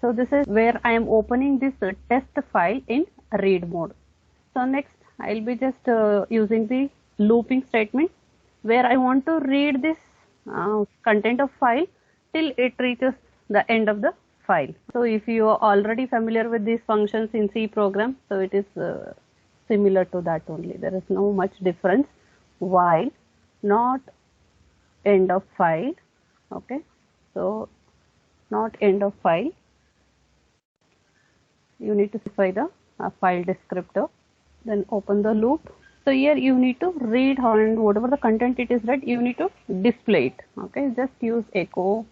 So this is where I am opening this test file in read mode. So next I'll be just using the looping statement where I want to read this content of file till it reaches the end of the file. So if you are already familiar with these functions in C program, so it is similar to that only. There is no much difference. While, not end of file. Okay, so not end of file. You need to specify the file descriptor. Then open the loop. So here you need to read, and whatever the content it is read, you need to display it. Okay, just use echo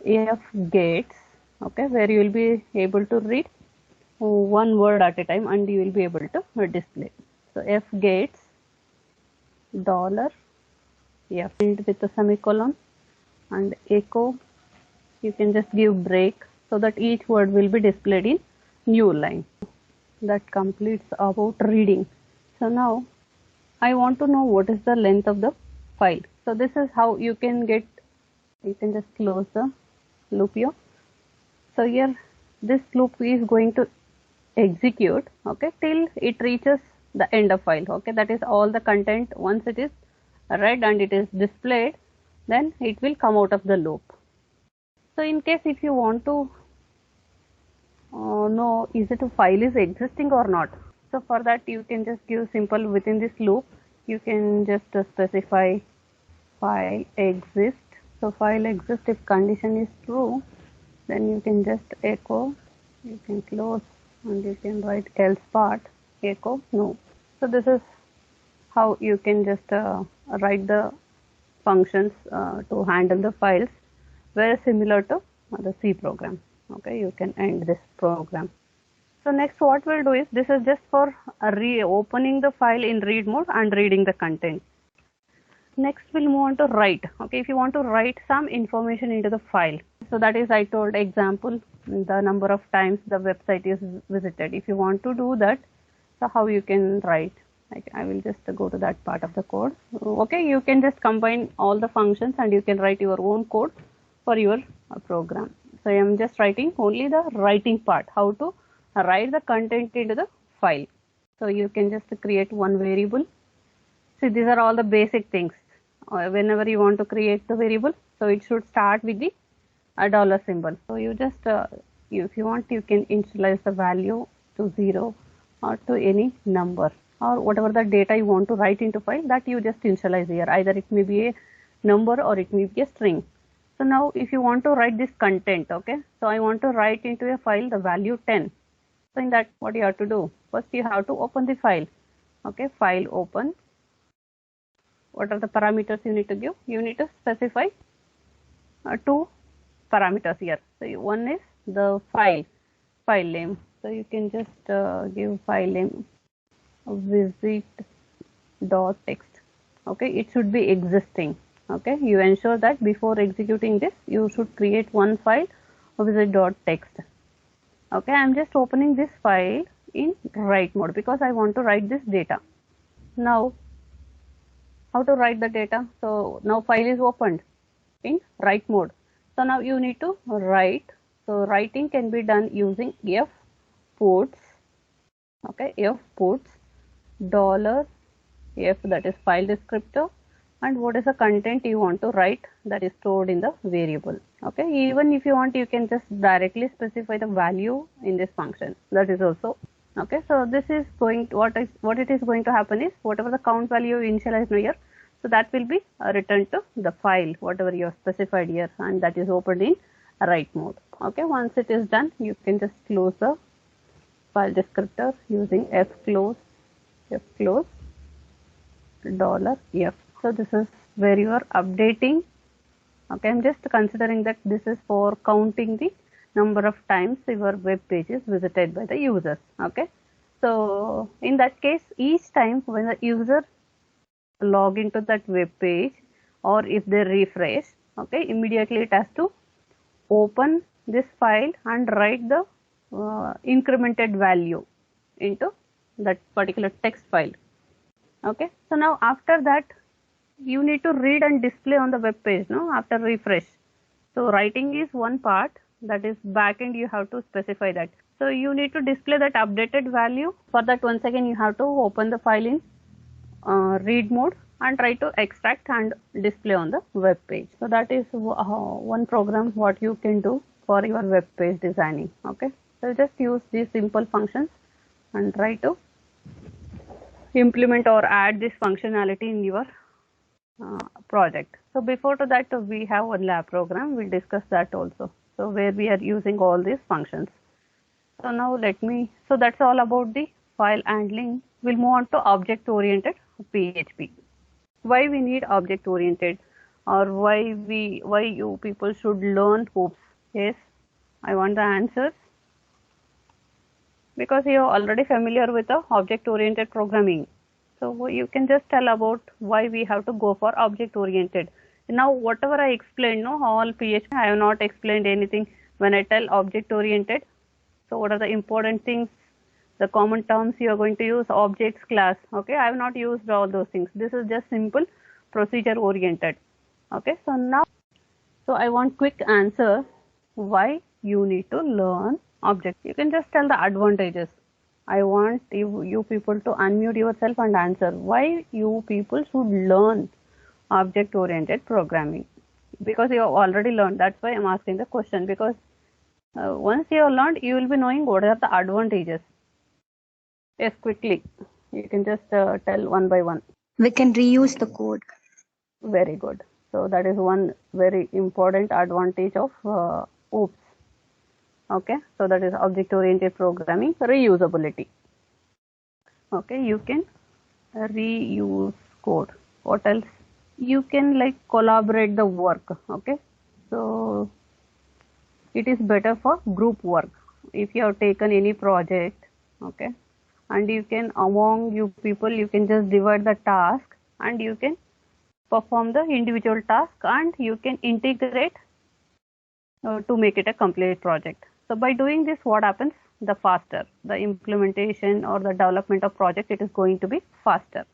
f gets. Okay, where you will be able to read one word at a time and you will be able to display. So f gets dollar f with a semicolon and echo. You can just give break so that each word will be displayed in new line. That completes about reading. So now I want to know what is the length of the file. So this is how you can get, you can just close the loop here. So here this loop is going to execute, okay, till it reaches the end of file. Okay, that is all the content. Once it is read and it is displayed, then it will come out of the loop. So in case if you want to know is it a file is existing or not, so for that you can just give simple within this loop, you can just specify file exist. So file exist, if condition is true, then you can just echo, you can close and you can write else part echo no. So this is how you can just write the functions to handle the files, very similar to the C program. Okay, you can end this program. So next what we'll do is, this is just for reopening the file in read mode and reading the content. Next we'll move on to write. Okay, if you want to write some information into the file, so that is I told example the number of times the website is visited. If you want to do that, so how you can write, I will just go to that part of the code. Okay, you can just combine all the functions and you can write your own code for your program. So I am just writing only the writing part, how to write the content into the file. So you can just create one variable. See, these are all the basic things. Whenever you want to create the variable, so it should start with the dollar symbol. So you just, if you want, you can initialize the value to 0 or to any number, or whatever the data you want to write into file, that you just initialize here. Either it may be a number or it may be a string. So now if you want to write this content, okay, so I want to write into a file the value 10. So in that, what you have to do, first you have to open the file. Okay, file open. What are the parameters you need to give? You need to specify two parameters here. So one is the file name. So you can just give file name visit.txt. Okay, it should be existing. Okay, you ensure that before executing this, you should create one file visit.txt. Okay, I am just opening this file in write mode because I want to write this data. Now, how to write the data? So now file is opened in write mode. So now you need to write. So writing can be done using f puts. Okay, f puts dollar f, that is file descriptor, and what is the content you want to write, that is stored in the variable. Okay, even if you want, you can just directly specify the value in this function. That is also okay. So this is going to, what it is going to happen is, whatever the count value you initialize here, so that will be returned to the file whatever you have specified here, and that is opened in write mode. Okay, once it is done, you can just close the file descriptor using f close dollar f. So this is where you are updating. Okay, I'm just considering that this is for counting the number of times your web page is visited by the users. Okay, so in that case, each time when the user log into that web page, or if they refresh, okay, immediately it has to open this file and write the incremented value into that particular text file. Okay, so now after that, you need to read and display on the web page, no, after refresh. So writing is one part, that is backend, you have to specify that. So you need to display that updated value. For that, once again, you have to open the file in read mode and try to extract and display on the web page. So that is one program what you can do for your web page designing. Okay, so just use these simple functions and try to implement or add this functionality in your project. So before to that, we have one lab program. We'll discuss that also. So where we are using all these functions. So now so that's all about the file handling. We'll move on to object oriented PHP. Why we need object oriented, or why you people should learn hoops? Yes, I want the answers. Because you are already familiar with the object oriented programming. So you can just tell about why we have to go for object oriented. Now whatever I explained, no, all PHP, I have not explained anything when I tell object oriented. So what are the important things, the common terms you are going to use? Objects, class. Okay, I have not used all those things. This is just simple procedure oriented. Okay, so now, so I want quick answer why you need to learn object. You can just tell the advantages. I want you people to unmute yourself and answer why you people should learn object oriented programming. Because you have already learned, that's why I'm asking the question. Because once you have learned, you will be knowing what are the advantages. Yes, quickly. You can just tell one by one. We can reuse the code. Very good. So that is one very important advantage of OOPS. Okay, so that is object oriented programming, reusability. Okay, you can reuse code. What else? You can like collaborate the work. Okay, so it is better for group work. If you have taken any project, okay, and you can, among you people, you can just divide the task and you can perform the individual task and you can integrate to make it a complete project. So by doing this, what happens? The faster the implementation or the development of project, it is going to be faster.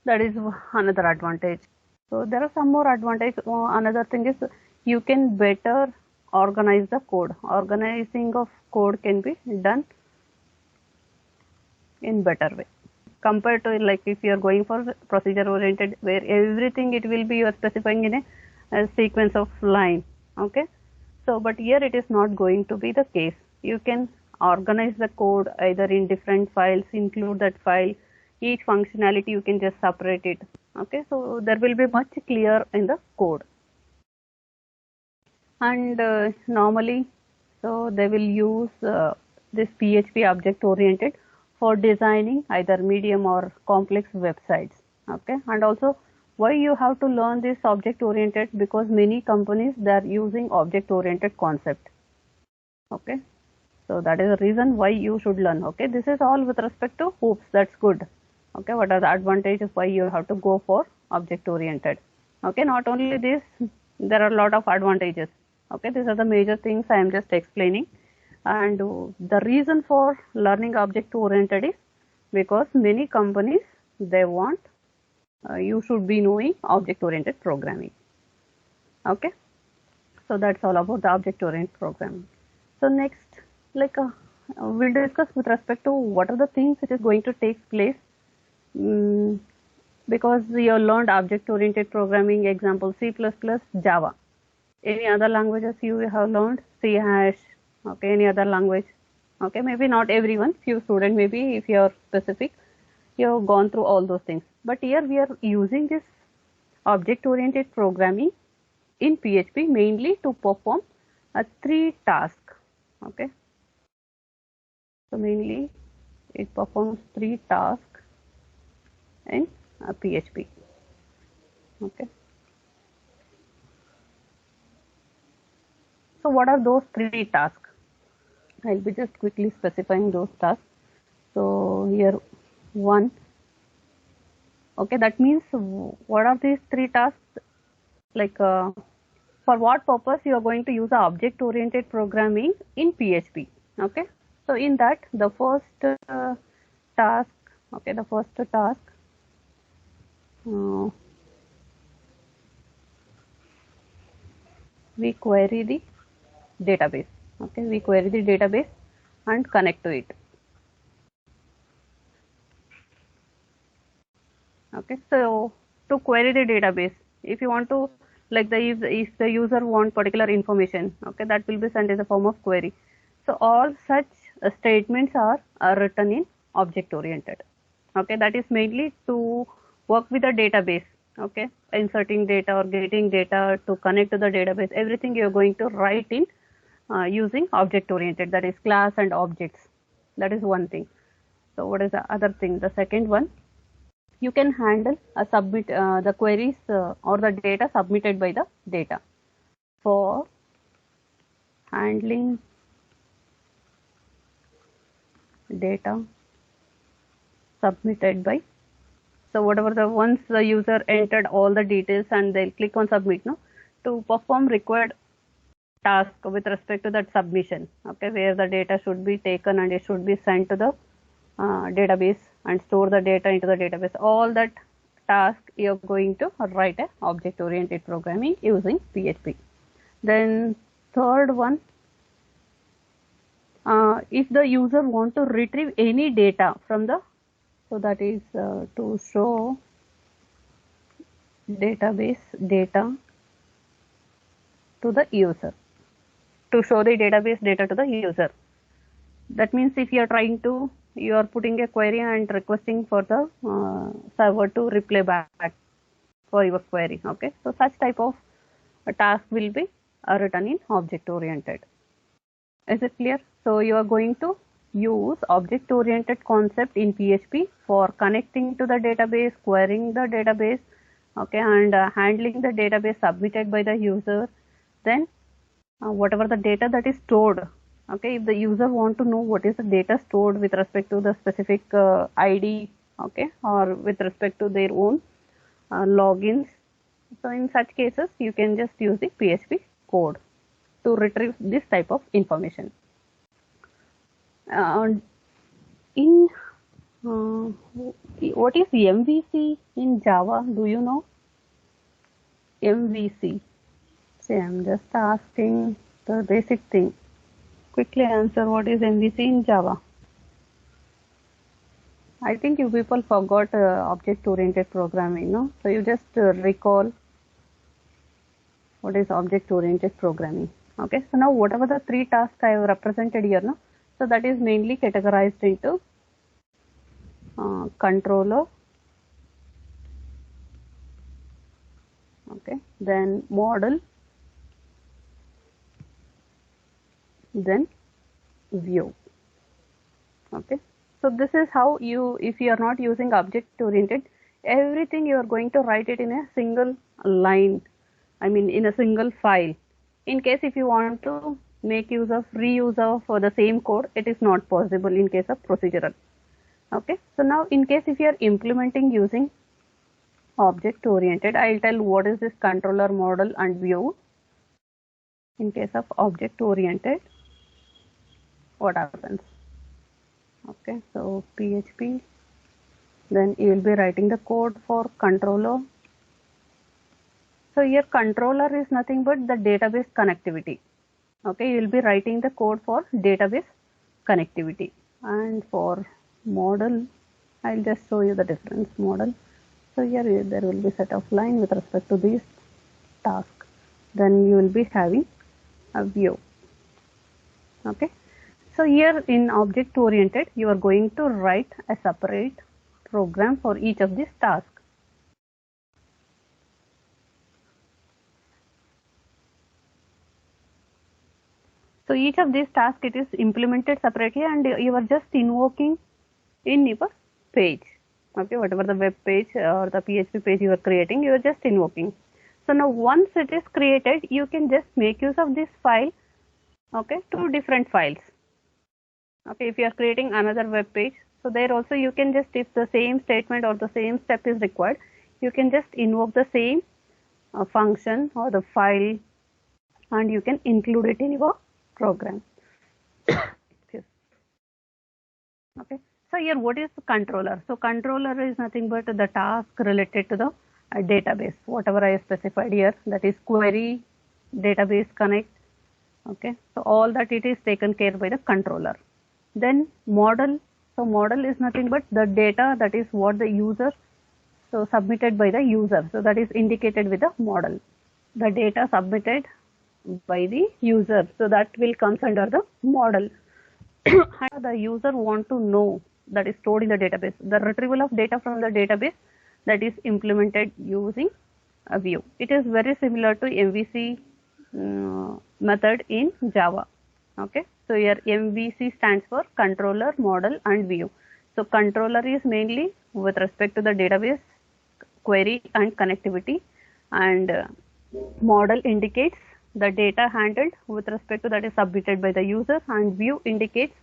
That is another advantage. So there are some more advantages. Another thing is you can better organize the code. Organizing of code can be done in better way compared to like if you are going for procedure oriented, where everything it will be you are specifying in a sequence of line. Okay, so but here it is not going to be the case. You can organize the code either in different files, include that file, each functionality you can just separate it. Okay, so there will be much clear in the code. And normally, so they will use this PHP object oriented for designing either medium or complex websites. Okay, and also why you have to learn this object oriented, because many companies they are using object oriented concept. Okay, so that is the reason why you should learn. Okay, this is all with respect to hoops. That's good. Okay, what are the advantages why you have to go for object oriented? Okay, not only this, there are a lot of advantages. Okay, these are the major things I am just explaining. And the reason for learning object oriented is because many companies they want you should be knowing object oriented programming. Okay, so that's all about the object oriented programming. So next, like we'll discuss with respect to what are the things which is going to take place because you learned object oriented programming, example C++, Java. Any other languages you have learned? C hash. Okay, any other language? Okay, maybe not everyone, few students maybe if you are specific, you have gone through all those things. But here we are using this object oriented programming in PHP mainly to perform a 3 tasks. Okay, so mainly it performs 3 tasks in PHP. Okay, so what are those 3 tasks? I'll be just quickly specifying those tasks. So here 1. Okay, that means what are these 3 tasks? Like for what purpose you are going to use the object oriented programming in PHP. Okay, so in that the first task, okay, the first task we query the database. Okay, we query the database and connect to it. Okay, so to query the database, if you want to, like if the user want particular information, okay, that will be sent in the form of query. So all such statements are written in object oriented. Okay, that is mainly to work with the database. Okay, inserting data or getting data to connect to the database, everything you are going to write in using object oriented, that is class and objects. That is one thing. So what is the other thing? The second one, you can handle submit the queries or the data submitted by the data. For handling data submitted by, so whatever the once the user entered all the details and they'll click on submit, no, to perform required task with respect to that submission, okay, where the data should be taken and it should be sent to the database and store the data into the database. All that task you're going to write a object oriented programming using PHP. Then third one, if the user want to retrieve any data from the, so that is to show database data to the user, to show the database data to the user. That means if you are trying to, you are putting a query and requesting for the server to reply back for your query. Okay, so such type of a task will be written in object oriented. Is it clear? So you are going to use object oriented concept in PHP for connecting to the database, querying the database, okay, and handling the database submitted by the user. Then whatever the data that is stored, okay, if the user want to know what is the data stored with respect to the specific ID, okay, or with respect to their own logins, so in such cases you can just use the PHP code to retrieve this type of information. In what is MVC in Java? Do you know MVC? See, I'm just asking the basic thing. Quickly answer, what is MVC in Java? I think you people forgot object-oriented programming, no? So you just recall what is object-oriented programming. Okay, so now whatever the three tasks I have represented here, no? So that is mainly categorized into controller, okay, then model, then view. Okay, so this is how you, if you are not using object oriented, everything you are going to write it in a single line, I mean in a single file. In case if you want to make use of reuse of the same code, it is not possible in case of procedural. Okay, so now in case if you are implementing using object oriented, I'll tell what is this controller, model and view. In case of object oriented, what happens? Okay, so PHP, then you will be writing the code for controller. So here controller is nothing but the database connectivity. Okay, you will be writing the code for database connectivity. And for model, I'll just show you the difference. Model, so here there will be set of line with respect to this task. Then you will be having a view. Okay, so here in object oriented, you are going to write a separate program for each of these tasks. So each of these tasks, it is implemented separately and you are just invoking in your page. Okay, whatever the web page or the PHP page you are creating, you are just invoking. So now once it is created, you can just make use of this file, okay, to different files. Okay, if you are creating another web page, so there also you can just, if the same statement or the same step is required, you can just invoke the same function or the file and you can include it in your program. Okay, so here what is the controller? So controller is nothing but the task related to the database, whatever I specified here, that is query, database connect, Okay, so all that it is taken care by the controller. Then model. So model is nothing but the data that is what the user, so submitted by the user. So that is indicated with the model. The data submitted by the user. So that will comes under the model. And the user want to know that is stored in the database. The retrieval of data from the database that is implemented using a view. It is very similar to MVC method in Java. Okay, so here MVC stands for controller, model and view. So controller is mainly with respect to the database query and connectivity, and model indicates the data handled with respect to that is submitted by the user, and view indicates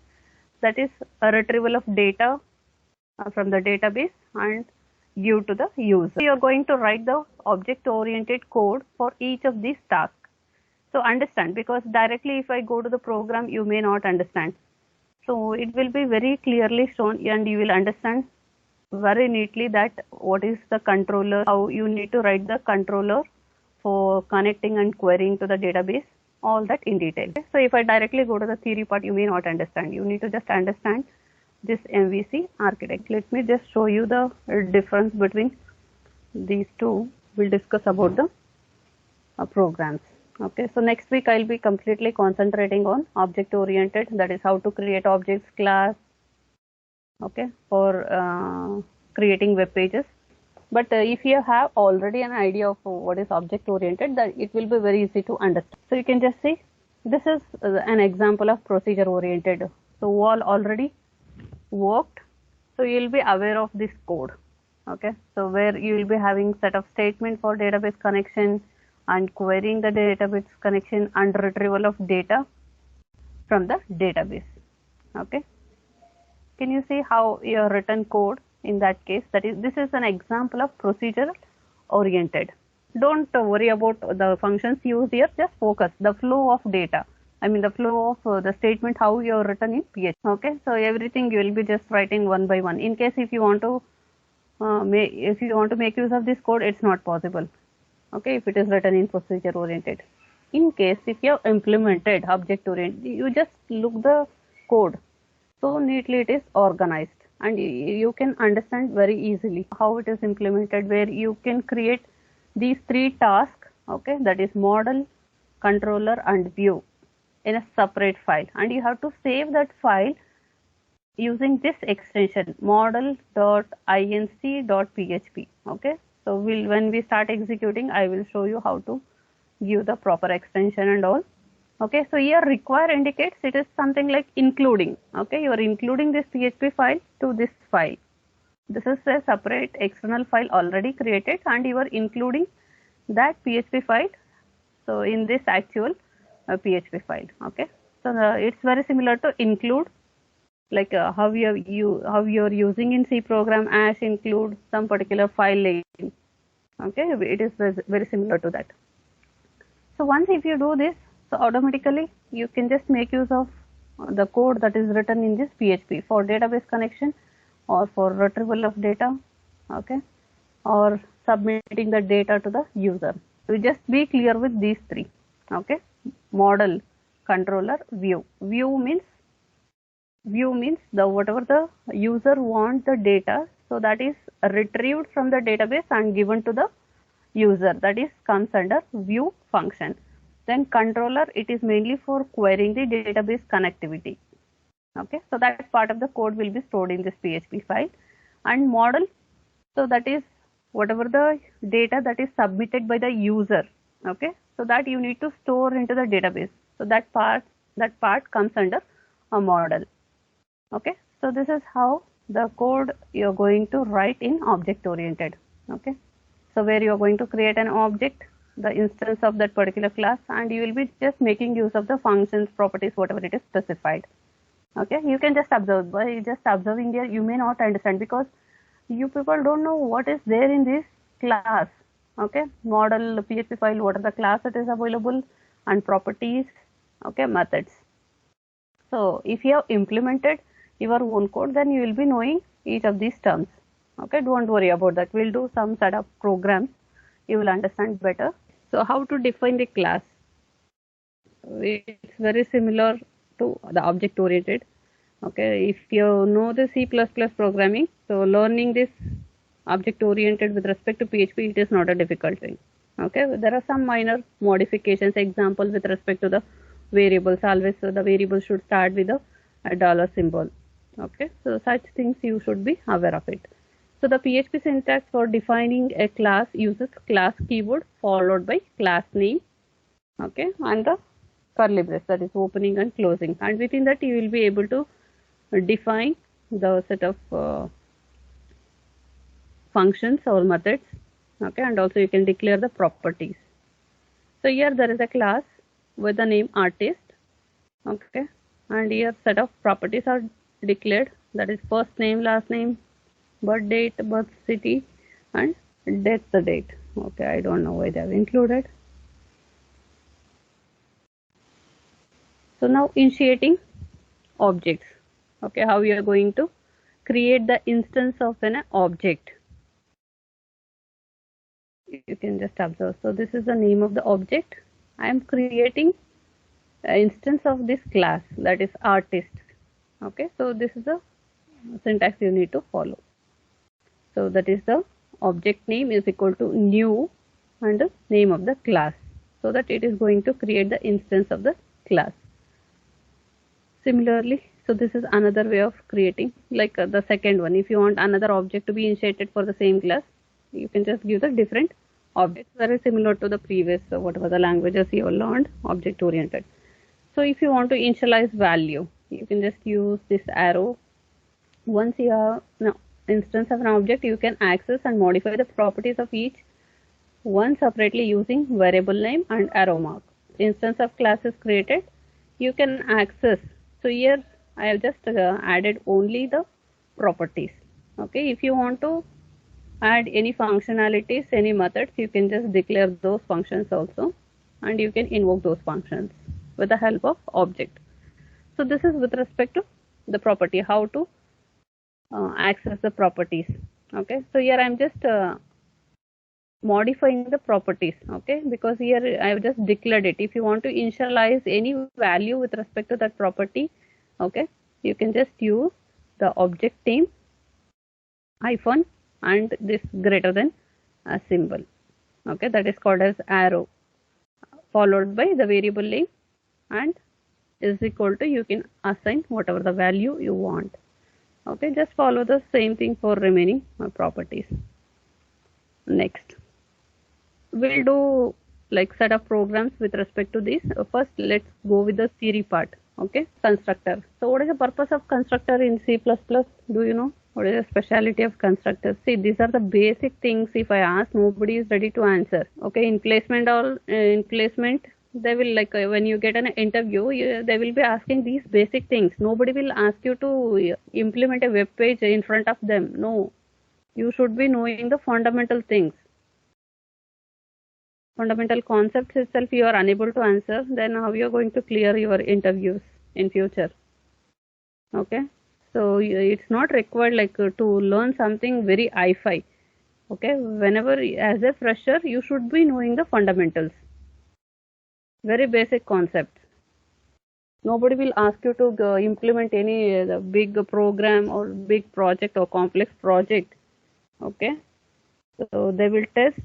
that is a retrieval of data from the database and give to the user. You are going to write the object oriented code for each of these tasks. So understand, because directly if I go to the program you may not understand. So it will be very clearly shown and you will understand very neatly that what is the controller, how you need to write the controller for connecting and querying to the database, all that in detail. So if I directly go to the theory part, you may not understand. You need to just understand this MVC architect. Let me just show you the difference between these two. We'll discuss about the programs. Okay, so next week I'll be completely concentrating on object oriented, that is how to create objects, class, okay, for creating web pages. But if you have already an idea of what is object oriented, that it will be very easy to understand. So you can just see this is an example of procedure oriented. So all already worked, so you will be aware of this code. Okay, so where you will be having set of statement for database connection and querying the database connection and retrieval of data from the database. Okay, can you see how your written code in that case? That is, this is an example of procedure oriented. Don't worry about the functions used here, just focus the flow of data. I mean the flow of the statement, how you are written in PHP. Okay, so everything you will be just writing one by one. In case if you want to make use of this code, it's not possible. Okay, if it is written in procedure oriented. In case if you have implemented object oriented, you just look the code, so neatly it is organized and you can understand very easily how it is implemented, where you can create these three tasks, okay, that is model, controller and view, in a separate file, and you have to save that file using this extension model.inc.php. okay, so when we start executing, I will show you how to give the proper extension and all. Okay, so here require indicates it is something like including. Okay, you are including this PHP file to this file. This is a separate external file already created and you are including that PHP file, so in this actual PHP file. Okay, so it's very similar to include, like how you are using in C program as include some particular file name. Okay, it is very similar to that. So once if you do this, so automatically you can just make use of the code that is written in this PHP for database connection or for retrieval of data, okay, or submitting the data to the user. So just be clear with these three. Okay, model, controller, view. View means the whatever the user wants the data, so that is retrieved from the database and given to the user, that is comes under view function. Then controller, it is mainly for querying the database connectivity. Okay, so that part of the code will be stored in this PHP file. And model, so that is whatever the data that is submitted by the user. Okay, so that you need to store into the database. So that part comes under a model. Okay, so this is how the code you are going to write in object oriented. Okay, so where you are going to create an object, the instance of that particular class, and you will be just making use of the functions, properties, whatever it is specified. Okay, you can just observe. By just observing here, you may not understand because you people don't know what is there in this class. Okay, model, PHP file, what are the class that is available, and properties, okay, methods. So if you have implemented your own code, then you will be knowing each of these terms. Okay, don't worry about that. We'll do some set of programs, you will understand better. So how to define the class? it's very similar to the object oriented. Okay, if you know the C++ programming, so learning this object oriented with respect to PHP, it is not a difficult thing. Okay, there are some minor modifications. Example with respect to the variables, always so the variable should start with a dollar symbol. Okay, so such things you should be aware of it. So the PHP syntax for defining a class uses class keyword followed by class name. Okay, and the curly brace, that is opening and closing, and within that you will be able to define the set of functions or methods. Okay, and also you can declare the properties. So here there is a class with the name artist. Okay, and here set of properties are declared, that is first name, last name, birth date, birth city, and death date. Okay, I don't know why they have included. So now initiating objects. Okay, how you are going to create the instance of an object. You can just observe. So this is the name of the object. I am creating an instance of this class, that is artist. Okay, so this is the syntax you need to follow. So that is the object name is equal to new and the name of the class, so that it is going to create the instance of the class. Similarly, so this is another way of creating, like the second one. If you want another object to be initiated for the same class, you can just give the different objects, very similar to the previous whatever the languages you have learned, object oriented. So if you want to initialize value, you can just use this arrow. Once you have an instance of an object, you can access and modify the properties of each one separately using variable name and arrow mark. Instance of class is created, you can access. So here I have just added only the properties. Okay, if you want to add any functionalities, any methods, you can just declare those functions also, and you can invoke those functions with the help of object. So this is with respect to the property, how to access the properties. Okay, so here I am just modifying the properties. Okay, because here I have just declared it. If you want to initialize any value with respect to that property, okay, you can just use the object name hyphen and this greater than a symbol. Okay, that is called as arrow, followed by the variable name and is equal to, you can assign whatever the value you want. Okay, just follow the same thing for remaining properties. Next, we'll do like set of programs with respect to this. First, let's go with the theory part. Okay, constructor. So what is the purpose of constructor in C++? Do you know? What is the speciality of constructors? See, these are the basic things. If I ask, nobody is ready to answer. Okay, in placement or in placement, they will, like when you get an interview, they will be asking these basic things. Nobody will ask you to implement a web page in front of them. No, you should be knowing the fundamental things. Fundamental concepts itself you are unable to answer, then how you are going to clear your interviews in future? Okay, so it's not required like to learn something very hi-fi. Okay, whenever as a fresher you should be knowing the fundamentals, very basic concepts. Nobody will ask you to implement any big program or big project or complex project. Okay, so they will test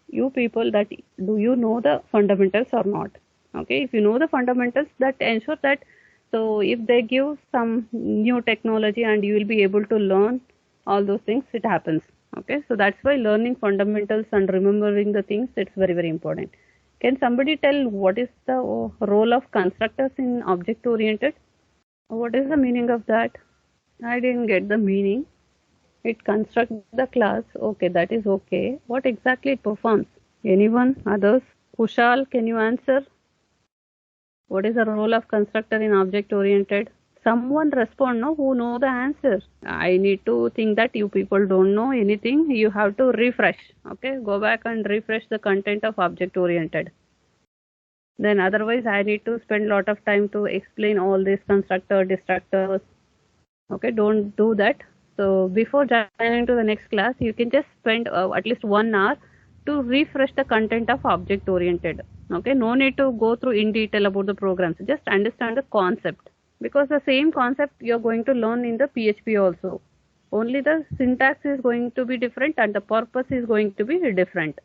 you people that do you know the fundamentals or not. Okay, if you know the fundamentals, that ensure that, so if they give some new technology and you will be able to learn all those things, it happens. Okay, so that's why learning fundamentals and remembering the things, it's very, very important. Can somebody tell what is the role of constructors in object oriented? What is the meaning of that? I didn't get the meaning. It constructs the class. Okay, that is okay. What exactly it performs? Anyone? Others? Kushal, can you answer? What is the role of constructor in object oriented? Someone respond, no, who know the answer. I need to think that you people don't know anything. You have to refresh. Okay, go back and refresh the content of object oriented. Then otherwise I need to spend a lot of time to explain all these constructor, destructors. Okay, don't do that. So before joining to the next class, you can just spend at least 1 hour to refresh the content of object oriented. Okay, no need to go through in detail about the programs, just understand the concept, because the same concept you're going to learn in the PHP also. Only the syntax is going to be different and the purpose is going to be different.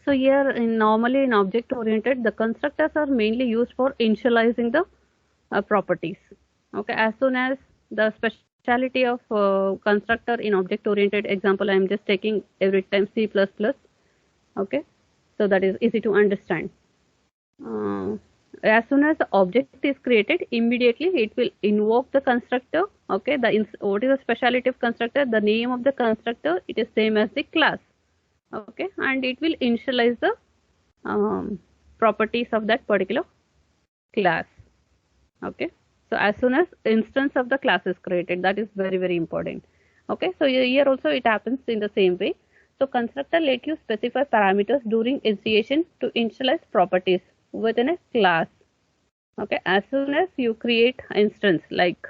So here normally in object oriented, the constructors are mainly used for initializing the properties. Okay, as soon as the speciality of constructor in object oriented example, I am just taking every time C++. Okay, so that is easy to understand. As soon as the object is created, immediately it will invoke the constructor. Okay, what is the speciality of constructor? The name of the constructor, it is same as the class. Okay, and it will initialize the properties of that particular class. Okay, so as soon as instance of the class is created, that is very, very important. Okay, so here also it happens in the same way. So constructor let you specify parameters during initiation to initialize properties within a class. Okay, as soon as you create instance, like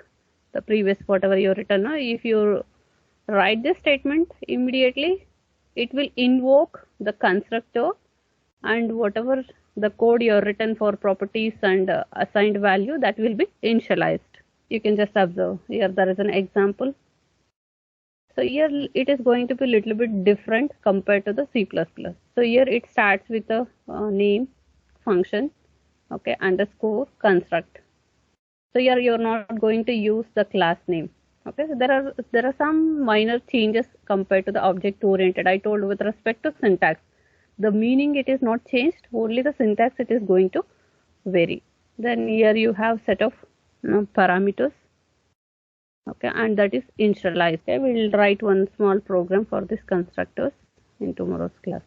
the previous whatever you written, if you write this statement, immediately it will invoke the constructor, and whatever the code you have written for properties and assigned value, that will be initialized. You can just observe here, there is an example. So here it is going to be a little bit different compared to the C++. So here it starts with a name function, okay, underscore construct. So here you are not going to use the class name. Okay, so there are some minor changes compared to the object oriented. I told with respect to syntax, the meaning it is not changed, only the syntax it is going to vary. Then here you have set of parameters. Okay, and that is initialized. Okay, we'll write one small program for this constructors in tomorrow's class.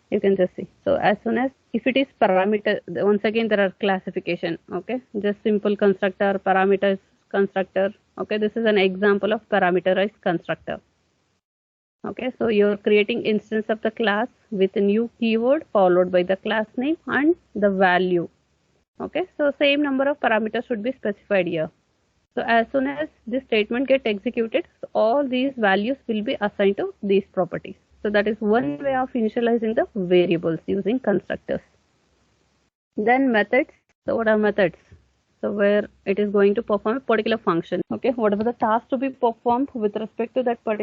You can just see. So as soon as if it is parameter, once again there are classification. Okay, just simple constructor, parameters constructor. Okay, this is an example of parameterized constructor. Okay, so you're creating instance of the class with a new keyword followed by the class name and the value. Okay, so same number of parameters should be specified here. So as soon as this statement gets executed, all these values will be assigned to these properties. So that is one way of initializing the variables using constructors. Then methods. So what are methods? So where it is going to perform a particular function. Okay, whatever the task to be performed with respect to that particular